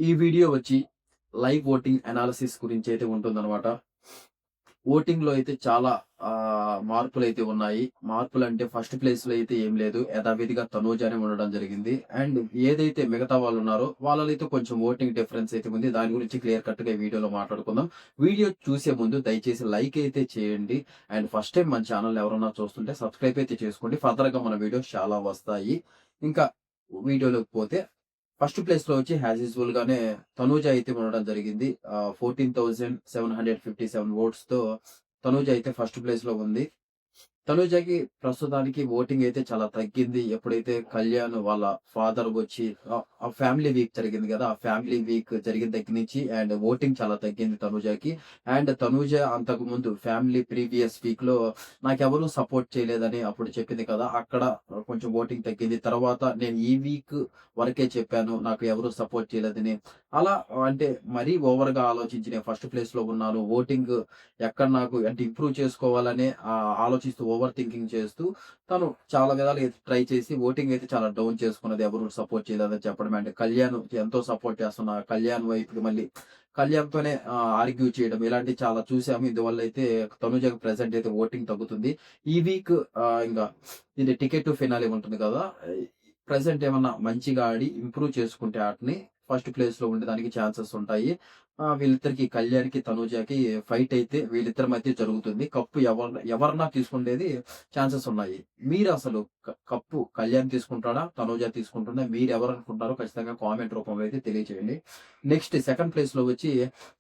ఈ వీడియో వచ్చి live voting analysis గురించి అయితే ఉంటుందన్నమాట. ఓటింగ్‌లో అయితే చాలా మార్పులైతే ఉన్నాయి. మార్పులంటే ఫస్ట్ ప్లేస్‌లో అయితే ఏం లేదు. యథావిధిగా తనూజానే ఉండడం జరిగింది. అండ్ ఏదైతే మిగతా వాళ్ళున్నారో వాళ్ళలో అయితే కొంచెం ఓటింగ్ డిఫరెన్స్ అయితే ఉంది. దాని గురించి క్లియర్ కట్‌గా ఈ వీడియోలో మాట్లాడుకుందాం. వీడియో చూసే ముందు దయచేసి లైక్ అయితే చేయండి. అండ్ ఫస్ట్ టైమ్ మన ఛానెల్‌ని ఎవరన్నా చూస్తుంటే సబ్స్క్రైబ్ అయితే చేసుకోండి. ఫర్దర్‌గా మన వీడియోస్ చాలా వస్తాయి. ఇంకా వీడియోలోకి పోతే ఫస్ట్ ప్లేస్‌లో వచ్చి యాజ్ యూజువల్ గానే తనూజ అయితే ఉండడం జరిగింది. 14,757 ఓట్స్‌తో తనూజ అయితే ఫస్ట్ ప్లేస్‌లో ఉంది. తనూజకి ప్రస్తుతానికి ఓటింగ్ అయితే చాలా తగ్గింది. ఎప్పుడైతే కళ్యాణ్ వాళ్ళ ఫాదర్ వచ్చి ఆ ఫ్యామిలీ వీక్ జరిగింది కదా! ఆ ఫ్యామిలీ వీక్ జరిగిన దగ్గర నుంచి అండ్ ఓటింగ్ చాలా తగ్గింది తనూజకి. అండ్ తనూజ అంతకుముందు ఫ్యామిలీ ప్రీవియస్ వీక్‌లో నాకెవరు సపోర్ట్ చేయలేదని అప్పుడు చెప్పింది కదా! అక్కడ కొంచెం ఓటింగ్ తగ్గింది. తర్వాత నేను ఈ వీక్ వరకే చెప్పాను. నాకు ఎవరు సపోర్ట్ చేయలేదని. అలా అంటే మరీ ఓవర్‌గా ఆలోచించి నేను ఫస్ట్ ప్లేస్‌లో ఉన్నాను. ఓటింగ్ ఎక్కడ నాకు అంటే ఇంప్రూవ్ చేసుకోవాలనే ఆలోచిస్తూ ఓవర్ థింకింగ్ చేస్తూ తను చాలా విధాలుగా అయితే ట్రై చేసి ఓటింగ్ అయితే చాలా డౌన్ చేసుకున్నది. ఎవరు సపోర్ట్ చేయలేదని చెప్పడం. అండ్ కళ్యాణ్ ఎంతో సపోర్ట్ చేస్తున్న కళ్యాణ్ వైపుకి మళ్ళీ కళ్యాణ్‌తోనే ఆర్గ్యూ చేయడం ఇలాంటివి చాలా చూసాము. ఇందువల్ల అయితే తనుజకి ప్రెజెంట్ అయితే ఓటింగ్ తగ్గుతుంది. ఈ వీక్ ఇంగా ఇది టికెట్ టు ఫినాలే ఉంటుంది కదా! ప్రెజెంట్ ఏమన్నా మంచిగా ఆడి ఇంప్రూవ్ చేసుకుంటే ఆటని ఫస్ట్ ప్లేస్‌లో ఉండడానికి ఛాన్సెస్ ఉంటాయి. వీళ్ళిద్దరికి కళ్యాణ్‌కి, తనూజకి ఫైట్ అయితే వీళ్ళిద్దరి మధ్య జరుగుతుంది. కప్పు ఎవరన్నా తీసుకునేది ఛాన్సెస్ ఉన్నాయి. మీరసలు కప్పు కళ్యాణ్ తీసుకుంటాడా? తనూజ తీసుకుంటుందా? మీరెవరనుకుంటున్నారో ఖచ్చితంగా కామెంట్ రూపంలో అయితే తెలియజేయండి. నెక్స్ట్ సెకండ్ ప్లేస్‌లో వచ్చి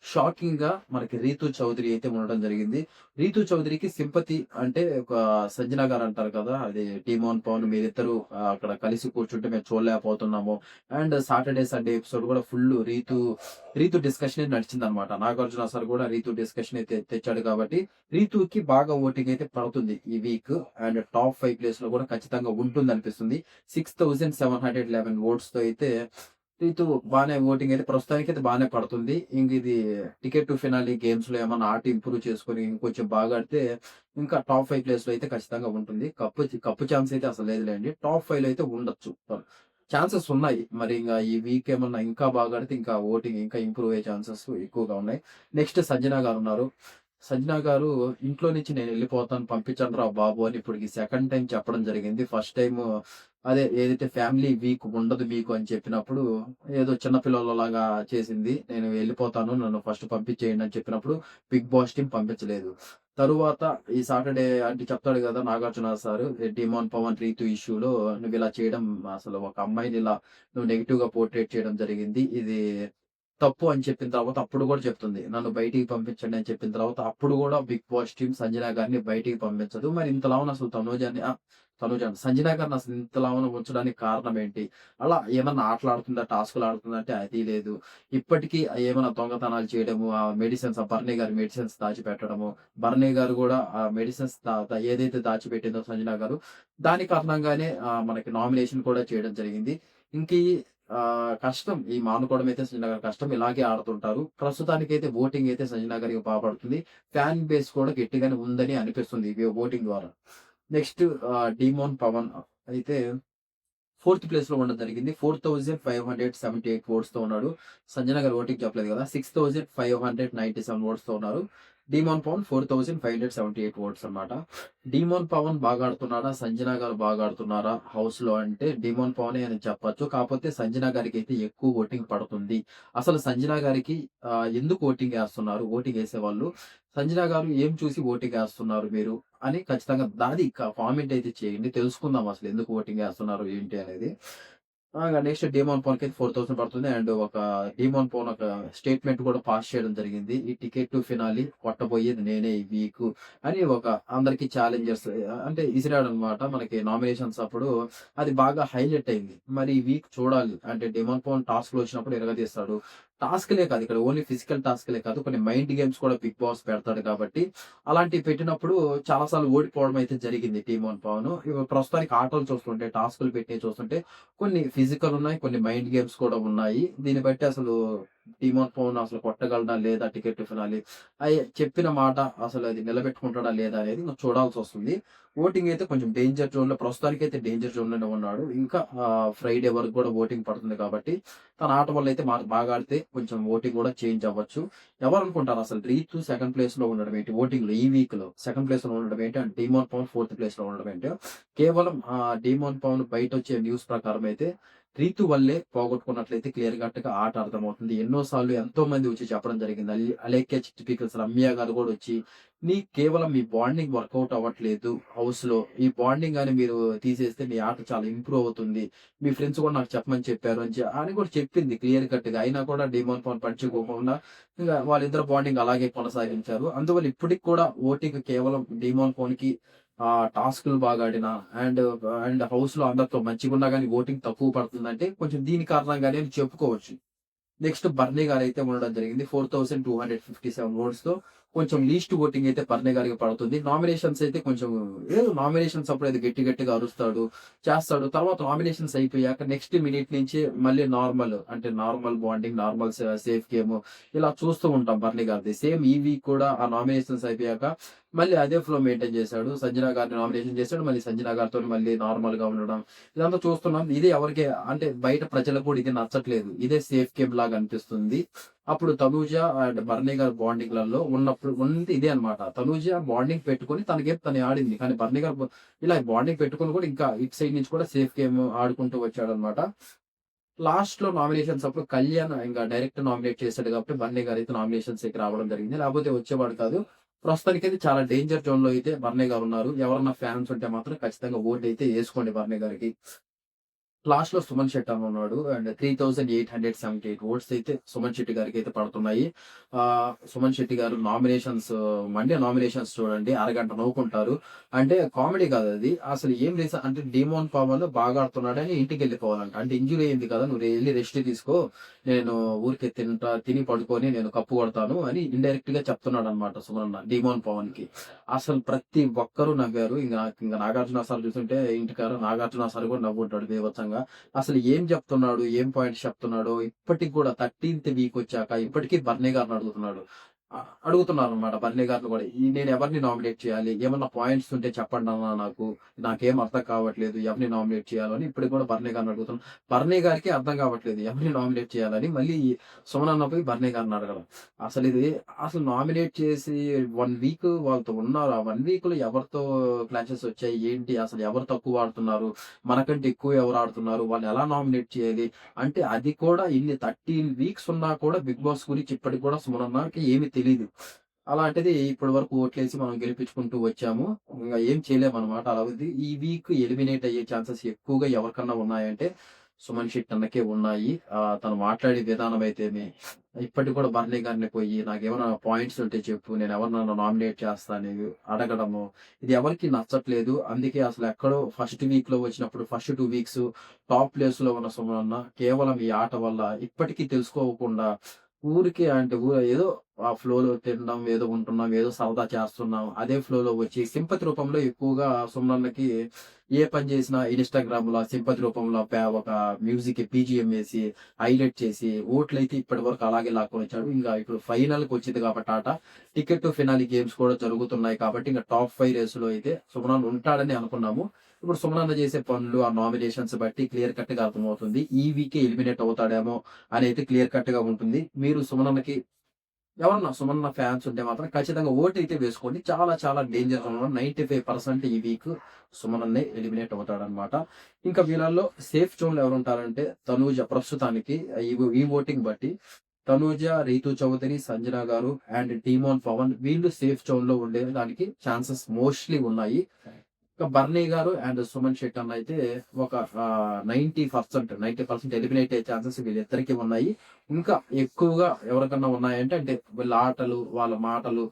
షాకింగ్‌గా మనకి రీతూ చౌదరి అయితే ఉండడం జరిగింది. రీతూ చౌదరికి సింపతి అంటే ఒక సంజన గారు అంటారు కదా! అది టీమోన్ పవన్ మీరిద్దరూ అక్కడ కలిసి కూర్చుంటే మేము చూడలేకపోతున్నాము. అండ్ సాటర్‌డే, సండే ఎపిసోడ్ కూడా ఫుల్లు రీతు డిస్కషనే నడిచిందనమాట. నాగార్జున సార్ కూడా రీతు డిస్కషన్ అయితే తెచ్చాడు కాబట్టి, రీతుకి బాగా ఓటింగ్ అయితే పడుతుంది ఈ వీక్. అండ్ టాప్ 5 ప్లేస్‌లో కూడా ఖచ్చితంగా ఉంటుందనిపిస్తుంది. 6,711 ఓట్స్‌తో అయితే రీతు బానే ఓటింగ్ అయితే ప్రస్తుతానికైతే బానే పడుతుంది. ఇంక ఇది టికెట్ టు ఫినాలే గేమ్స్‌లో ఏమన్నా ఆట ఇంప్రూవ్ చేసుకొని ఇంకొంచెం బాగా ఆడితే ఇంకా టాప్ 5 ప్లేస్‌లో అయితే ఖచ్చితంగా ఉంటుంది. కప్పు ఛాన్స్ అయితే అసలు లేదులెండి. టాప్ 5లో అయితే ఉండొచ్చు. ఛాన్సెస్ ఉన్నాయి. మరి ఇంగ ఈ వీక్ ఏమన్నా ఇంకా బాగా ఆడితే ఇంకా ఓటింగ్ ఇంకా ఇంప్రూవ్ అయ్యే ఛాన్సెస్ ఎక్కువగా ఉన్నాయి. నెక్స్ట్ సంజన గారున్నారు. సంజన గారు ఇంట్లో నుంచి నేనెళ్ళిపోతాను పంపించండ్రా బాబు అని ఇప్పటికి సెకండ్ టైమ్ చెప్పడం జరిగింది. ఫస్ట్ టైము అదే ఏదైతే ఫ్యామిలీ వీక్ ఉండదు మీకు అని చెప్పినప్పుడు ఏదో చిన్న పిల్లలలాగా చేసింది. నేను వెళ్ళిపోతాను. నన్ను ఫస్ట్ పంపించేయండి అని చెప్పినప్పుడు బిగ్ బాస్ టీమ్ పంపించలేదు. తరువాత ఈ సాటర్‌డే అంటే చెప్తాడు గదా! నాగార్జున సారు డిమాండ్ పవన్ రీతు ఇష్యూలో నువ్విలా చేయడం అసలు ఒక అమ్మాయిని ఇలా నువ్వు నెగెటివ్‌గా పోర్ట్రేట్ చేయడం జరిగింది. ఇది తప్పు అని చెప్పిన తర్వాత అప్పుడు గూడా చెప్తుంది. నన్ను బయటికి పంపించండి అని చెప్పిన తర్వాత అప్పుడు గూడా బిగ్ బాస్ టీమ్ సంజన గారిని బయటికి పంపించదు. మరి ఇంతలావున అసలు తనూజ సంజన గారిని అసలు ఇంతలావున ఉంచడానికి కారణం ఏంటి? అలా ఏమన్నా ఆటలాడుతుందా? టాస్క్‌లు ఆడుతుందా? అంటే అది లేదు. ఇప్పటికీ ఏమన్నా దొంగతనాలు చేయడము, బర్నీ గారి మెడిసిన్స్ దాచిపెట్టడము, బర్నీ గారు గూడా ఆ మెడిసిన్స్ ద ద ఏదైతే దాచిపెట్టిందో సంజన గారు, దాని కారణంగానే మనకి నామినేషన్ కూడా చేయడం జరిగింది. ఇంకీ కష్టం ఈ మానుకోవడం అయితే సంజన గారి కష్టం. ఇలాగే ఆడుతుంటారు. ప్రస్తుతానికైతే ఓటింగ్ అయితే సంజన గారికి పడుతుంది. ఫ్యాన్ బేస్ కూడా గట్టిగానే ఉందని అనిపిస్తుంది ఈ ఓటింగ్ ద్వారా. నెక్స్ట్ డీమోన్ పవన్ అయితే ఫోర్త్ ప్లేస్‌లో ఉండడం జరిగింది. 4,578 ఓట్స్‌తో ఉన్నాడు. సంజన గారు ఓటింగ్ చెప్పలేదు కదా! 6,597 ఓట్స్‌తో ఉన్నారు. డీమోన్ పవన్ 4,578 ఓట్స్ అన్నమాట. డీమోన్ పవన్ బాగా ఆడుతున్నాడా? సంజన గారు బాగా ఆడుతున్నారా హౌస్‌లో అంటే డీమోన్ పవనే అని చెప్పొచ్చు. కాకపోతే సంజన గారికైతే ఎక్కువ ఓటింగ్ పడుతుంది. అసలు సంజన గారికి ఎందుకు ఓటింగ్ ఏస్తున్నారు? ఓటింగ్ ఏసేవాళ్ళు సంజన గారు ఏం చూసి ఓటింగ్ ఏస్తున్నారు మీరు? అని ఖచ్చితంగా దాది కామెంట్ అయితే చేయండి. తెలుసుకుందాం అసలు ఎందుకు ఓటింగ్ ఏస్తున్నారు ఏంటి అనేది. నెక్స్ట్ డీమోన్ పవన్‌కైతే 4,000 పడుతుంది. అండ్ ఒక డీమోన్ పవన్ ఒక స్టేట్‌మెంట్ కూడా పాస్ చేయడం జరిగింది. ఈ టికెట్ టు ఫినాలే కొట్టబోయేది నేనే ఈ వీకు అని ఒక అందరికి ఛాలెంజర్స్ అంటే ఇసిరాడనమాట. మనకి నామినేషన్స్ అప్పుడు అది బాగా హైలైట్ అయింది. మరి ఈ వీక్ చూడాలి. అంటే డీమోన్ పవన్ టాస్క్‌లు వచ్చినప్పుడు ఇరగదీస్తాడు. టాస్క్‌లే కాదు ఇక్కడ ఓన్లీ ఫిజికల్ టాస్క్‌లే కాదు కొన్ని మైండ్ గేమ్స్ కూడా బిగ్ బాస్ పెడతాడు కాబట్టి అలాంటివి పెట్టినప్పుడు చాలా సార్లు ఓడిపోవడం అయితే జరిగింది డీమోన్ పవన్. ప్రస్తుతానికి ఆటలు చూస్తుంటే టాస్క్‌లు పెట్టినవి చూస్తుంటే కొన్ని ఫిజికల్ ఉన్నాయి. కొన్ని మైండ్ గేమ్స్ కూడా ఉన్నాయి. దీన్ని బట్టి అసలు టీమోన్ పవన్ అసలు కొట్టగలడా లేదా టికెట్ టు ఫినాలి? చెప్పిన మాట అసలు అది నిలబెట్టుకుంటాడా లేదా అనేది ఇంక చూడాల్సొస్తుంది. ఓటింగ్ అయితే కొంచెం డేంజర్ జోన్‌లో ప్రస్తుతానికైతే డేంజర్ జోన్‌లోనే ఉన్నాడు. ఇంకా ఫ్రైడే వరకు కూడా ఓటింగ్ పడుతుంది కాబట్టి, తన ఆట వల్ల అయితే బాగా ఆడితే కొంచెం ఓటింగ్ కూడా చేంజ్ అవ్వచ్చు. ఎవరనుకుంటారు అసలు రీతు సెకండ్ ప్లేస్‌లో ఉండడం ఏంటి? ఓటింగ్‌లో ఈ వీక్‌లో సెకండ్ ప్లేస్‌లో ఉండడం ఏంటి? అండ్ డీమోన్ పవన్ ఫోర్త్ ప్లేస్‌లో ఉండడం ఏంటి? కేవలం డీమోన్ పవన్ బయటొచ్చే న్యూస్ ప్రకారం అయితే రీతు వల్లే పోగొట్టుకున్నట్లయితే క్లియర్ కట్‌గా ఆట అర్థమవుతుంది. ఎన్నో సార్లు ఎంతో మంది వచ్చి చెప్పడం జరిగింది. అలేఖ్య చిట్టి పీకిల్స్ రమ్య గారు కూడా వచ్చి, కేవలం మీ బాండింగ్ వర్కౌట్ అవ్వట్లేదు హౌస్‌లో. ఈ బాండింగ్ గాని మీరు తీసేస్తే మీ ఆట చాలా ఇంప్రూవ్ అవుతుంది. మీ ఫ్రెండ్స్ కూడా నాకు చెప్పమని చెప్పారు అని కూడా చెప్పింది క్లియర్ కట్‌గా. అయినా కూడా డీమోన్ పవన్ పట్టించుకోకుండా ఇంగ వాళ్ళిద్దరు బాండింగ్ అలాగే కొనసాగించారు. అందువల్ల ఇప్పటికి కూడా ఓటింగ్ కేవలం డీమోన్ పవన్‌కి టాస్క్‌లు బాగా ఆడినా అండ్, హౌస్‌లో అందరితో మంచిగున్నా గాని ఓటింగ్ తక్కువ పడుతుందంటే కొంచెం దీని కారణంగానే అని చెప్పుకోవచ్చు. నెక్స్ట్ బర్నీ గారైతే ఉండడం జరిగింది. 4257 ఓట్స్‌తో కొంచెం లీస్ట్ ఓటింగ్ అయితే బర్నీ గారికి పడుతుంది. నామినేషన్స్ అయితే కొంచెం ఏదో నామినేషన్స్ అప్పుడైతే గట్టి గట్టిగా అరుస్తాడు, చేస్తాడు. తర్వాత నామినేషన్స్ అయిపోయాక నెక్స్ట్ మినిట్ నుంచి మళ్ళీ నార్మల్ అంటే normal bonding, normal safe game ఇలా చూస్తూ ఉంటాం బర్నీ గారిది. సేమ్ ఈ వీక్ కూడా ఆ నామినేషన్స్ అయిపోయాక మళ్ళీ అదే ఫ్లో మెయింటైన్ చేశాడు. సంజన గారిని నామినేషన్ చేసాడు. మళ్ళీ సంజన గారితోని మళ్ళీ నార్మల్‌గా ఉండడం. ఇదంతా చూస్తున్నాం. ఇది ఎవరికి అంటే బయట ప్రజలకు కూడా ఇది నచ్చట్లేదు. ఇదే సేఫ్ గేమ్ లాగా అనిపిస్తుంది. అప్పుడు తనూజ అండ్ బర్నీ గారి బాండింగ్‌లలో ఉన్నప్పుడు ఉంది ఇదే అన్నమాట. తనూజ బాండింగ్ పెట్టుకొని తన గేమ్ తను ఆడింది. కానీ బర్నీ గారు ఇలా బాండింగ్ పెట్టుకొని కూడా ఇంకా ఇటు సైడ్ నుంచి కూడా సేఫ్ గేమ్ ఆడుకుంటూ వచ్చాడన్నమాట. లాస్ట్‌లో నామినేషన్స్ అప్పుడు కళ్యాణ్ ఇంక డైరెక్ట్ నామినేట్ చేసాడు కాబట్టి బర్నీ గారైతే నామినేషన్స్‌కి రావడం జరిగింది. లేకపోతే వచ్చేవాడు కాదు. ప్రస్తుతానికైతే చాలా డేంజర్ జోన్‌లో అయితే బర్నీ గారున్నారు. ఎవరన్నా ఫ్యాన్స్ ఉంటే మాత్రం ఖచ్చితంగా ఓటైతే యేసుకోండి బర్నీ గారికి. లాస్ట్‌లో సుమన్ శెట్టి అని ఉన్నాడు. అండ్ 3878 ఓట్స్ అయితే సుమన్ శెట్టి గారికైతే పడుతున్నాయి. సుమన్ శెట్టి గారు నామినేషన్స్ మండే నామినేషన్స్ చూడండి. అరగంట నవ్వుకుంటారు. అంటే కామెడీ కాదది. అసలు ఏం రీజన్ అంటే డీమోన్ పవన్ బాగా ఆడుతున్నాడని ఇంటికెళ్ళిపోవాలంట. అంటే ఇంజ్యూరీ అయింది కదా! నువ్వు ఎళ్లి రెస్ట్ తీసుకో. నేను ఊరికే తిని పడుకొని నేను కప్పు కొడతాను అని ఇండైరెక్ట్‌గా చెప్తున్నాడన్నమాట సుమనన్న డీమోన్ పవన్‌కి. అసలు ప్రతి ఒక్కరు నవ్వారు. ఇంక నాగార్జున సార్ చూస్తుంటే ఇంటికాడ నాగార్జున సార్ కూడా నవ్వుంటాడు బీభత్సంగా. అసలు ఏం చెప్తున్నాడు? ఏం పాయింట్స్ చెప్తున్నాడో ఇప్పటికి కూడా 13థ్ వీక్ వచ్చాక ఇప్పటికి బర్నీ గారిని అడుగుతున్నాడు. అడుగుతున్నారనమాట బర్నీ గారిని కూడా. నేను ఎవరిని నామినేట్ చేయాలి? ఏమన్నా పాయింట్స్ ఉంటే చెప్పండన్నా నాకు. నాకేం అర్థం కావట్లేదు. ఎవరిని నామినేట్ చేయాలో అని ఇప్పటికి కూడా బర్నీ గారిని అడుగుతున్నా. బర్నీ గారికి అర్థం కావట్లేదు. ఎవరిని నామినేట్ చేయాలని మళ్ళీ సుమనన్న పోయి బర్నీ గారిని అడగడం. అసలు నామినేట్ చేసి 1 వీక్ వాళ్ళతో ఉన్నారు. ఆ 1 వీక్‌లో ఎవరితో క్లాషెస్ వచ్చాయి? ఏంటి? అసలు ఎవరు తక్కువ ఆడుతున్నారు? మనకంటే ఎక్కువ ఎవరు ఆడుతున్నారు? వాళ్ళని ఎలా నామినేట్ చేయాలి? అంటే అది కూడా ఇన్ని 13 వీక్స్ ఉన్నా కూడా 'బిగ్ బాస్' గురించి ఇప్పటికి కూడా సుమనన్నకి ఏమి తెలీదు. అలాంటిది ఇప్పటి వరకు ఓట్లేసి మనం గెలిపించుకుంటూ వచ్చాము. ఇంగ ఏం చేయలేమనమాట. అలా ఉంది. ఈ వీక్ ఎలిమినేట్ అయ్యే ఛాన్సెస్ ఎక్కువగా ఎవరికన్నా ఉన్నాయంటే సుమన్ శెట్టి అన్నకే ఉన్నాయి. తను మాట్లాడే విధానం అయితేమి, ఇప్పటికి కూడా బర్నీ గారిని పోయి నాకేమైనా పాయింట్స్ ఉంటే చెప్పు. నేను ఎవరినన్నా నామినేట్ చేస్తా అని అడగడము. ఇది ఎవరికీ నచ్చట్లేదు. అందుకే అసలు ఎక్కడో ఫస్ట్ వీక్‌లో వచ్చినప్పుడు ఫస్ట్ 2 వీక్స్ టాప్ ప్లేస్‌లో ఉన్న సుమనన్న కేవలం ఈ ఆట వల్ల ఇప్పటికీ తెలుసుకోకుండా ఊరికే అంటే ఏదో ఆ ఫ్లోలో తినడం, ఏదో ఉంటున్నాం, ఏదో సరదా చేస్తున్నాం. అదే ఫ్లోలో వచ్చి సింపతి రూపంలో ఎక్కువగా సుమనన్నకి ఏ పని చేసినా ఇన్‌స్టాగ్రామ్‌లో సింపతి రూపంలో ఒక మ్యూజిక్ బీజీఎం ఏసి, హైలైట్ చేసి ఓట్లయితే ఇప్పటివరకు అలాగే లాక్కొనొచ్చాడు. ఇప్పుడు ఫైనల్‌కొచ్చింది కాబట్టి ఆట. టికెట్ టు ఫినాలే గేమ్స్ కూడా జరుగుతున్నాయి కాబట్టి ఇంక టాప్ 5 రేస్‌లో అయితే సుమనన్న ఉంటాడని అనుకున్నాము. ఇప్పుడు సుమనన్న చేసే పనులు, ఆ నామినేషన్స్ బట్టి క్లియర్ కట్‌గా అర్థమవుతుంది. ఈ వీకే ఎలిమినేట్ అవుతాడేమో అనైతే క్లియర్ కట్‌గా ఉంటుంది. మీరు సుమనన్నకి ఎవరన్నా సుమన్న ఫ్యాన్స్ ఉంటే మాత్రం ఖచ్చితంగా ఓటైతే వేసుకోండి. చాలా చాలా డేంజర్ జోన్‌లో 95% ఈ వీక్ సుమనన్నే ఎలిమినేట్ అవుతాడనమాట. ఇంకా వీళ్ళలో సేఫ్ జోన్‌లో ఎవరుంటారంటే తనూజ ప్రస్తుతానికి ఈ ఓటింగ్ బట్టి తనూజ, రీతూ చౌదరి, సంజన గారు అండ్ డీమోన్ పవన్ వీళ్ళు సేఫ్ జోన్‌లో ఉండేదానికి ఛాన్సెస్ మోస్ట్‌లీ ఉన్నాయి. ఇక బర్నీ గారు అండ్ సుమన్ శెట్టి అన్న అయితే ఒక 90% ఎలిమినేట్ అయ్యే ఛాన్సెస్ వీళ్ళిద్దరికీ ఉన్నాయి. ఇంకా ఎక్కువగా ఎవరికన్నా ఉన్నాయంటే అంటే వీళ్ళ ఆటలు, వాళ్ళ మాటలు,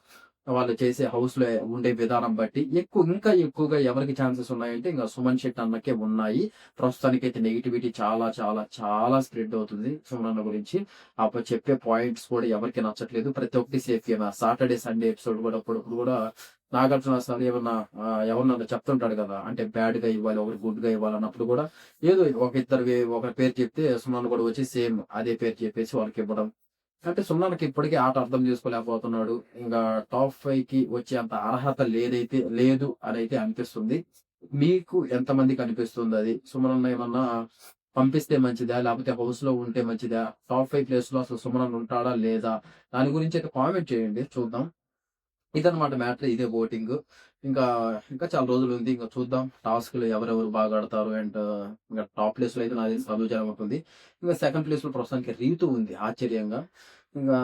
వాళ్ళు చేసే హౌస్‌లో ఉండే విధానం బట్టి ఇంకా ఎక్కువగా ఎవరికి ఛాన్సెస్ ఉన్నాయంటే ఇంక సుమన్ శెట్టి అన్నకే ఉన్నాయి. ప్రస్తుతానికైతే నెగటివిటీ చాలా చాలా చాలా స్ప్రెడ్ అవుతుంది సుమన్ అన్న గురించి. చెప్పే పాయింట్స్ కూడా ఎవరికీ నచ్చట్లేదు. ప్రతి ఒక్కటి సేఫ్ గేమే. సాటర్‌డే, సండే ఎపిసోడ్ కూడా అప్పుడప్పుడు కూడా నాగార్జున సార్ ఏమన్నా ఎవరినన్నా చెప్తుంటాడు కదా! అంటే బ్యాడ్‌గా ఇవ్వాలి, ఒకరు గుడ్‌గా ఇవ్వాలన్నప్పుడు కూడా ఏదో ఒకరి పేరు చెప్తే సుమన్ కూడా వచ్చి సేమ్ అదే పేరు చెప్పేసి వాళ్ళకివ్వడం. అంటే సుమనకి ఇప్పటికీ ఆట అర్థం చేసుకోలేకపోతున్నాడు. ఇంగా టాప్ 5కి వచ్చేంత అర్హత లేదు అనైతే అనిపిస్తుంది. మీకు ఎంతమందికి అనిపిస్తుందది? సుమనన్న ఏమన్నా పంపిస్తే మంచిదా? లేపోతే హౌస్‌లో ఉంటే మంచిదా? టాప్ 5 ప్లేస్‌లో అసలు సుమనన్న ఉంటాడా? లేదా? దాని గురించైతే కామెంట్ చేయండి చూద్దాం. ఇదనమాట మ్యాటర్. ఇదే ఓటింగు. ఇంకా, ఇంకా చాలా రోజులుంది. ఇంక చూద్దాం టాస్క్‌లు ఎవరెవరు బాగా ఆడతారు. అండ్ ఇంక టాప్ ప్లేస్‌లో అయితే నాకు తెలిసి తనూజ ఉంటుంది. ఇంక సెకండ్ ప్లేస్‌లో ప్రస్తుతానికి రీతు ఉంది ఆశ్చర్యంగా. ఇంగా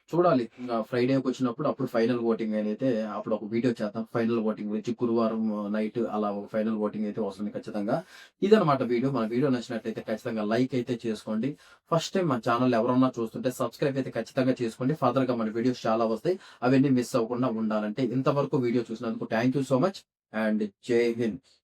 చూడాలి. ఇంగ ఫ్రైడేకొచ్చినప్పుడు అప్పుడు ఫైనల్ ఓటింగ్ అనైతే అప్పుడు ఒక వీడియో చేద్దాం. ఫైనల్ ఓటింగ్ గురించి గురువారం నైట్ అలా ఒక ఫైనల్ ఓటింగ్ అయితే వస్తుంది ఖచ్చితంగా. ఇదనమాట వీడియో. మన వీడియో నచ్చినట్టయితే ఖచ్చితంగా లైక్ అయితే చేసుకోండి. ఫస్ట్ టైమ్ మన ఛానెల్ ఎవరన్నా చూస్తుంటే సబ్స్క్రైబ్ అయితే ఖచ్చితంగా చేసుకోండి. ఫర్దర్‌గా మన వీడియోస్ చాలా వస్తాయి. అవన్నీ మిస్ అవ్వకుండా ఉండాలంటే ఇంతవరకు వీడియో చూసినందుకు thank you so much and జై హింద్.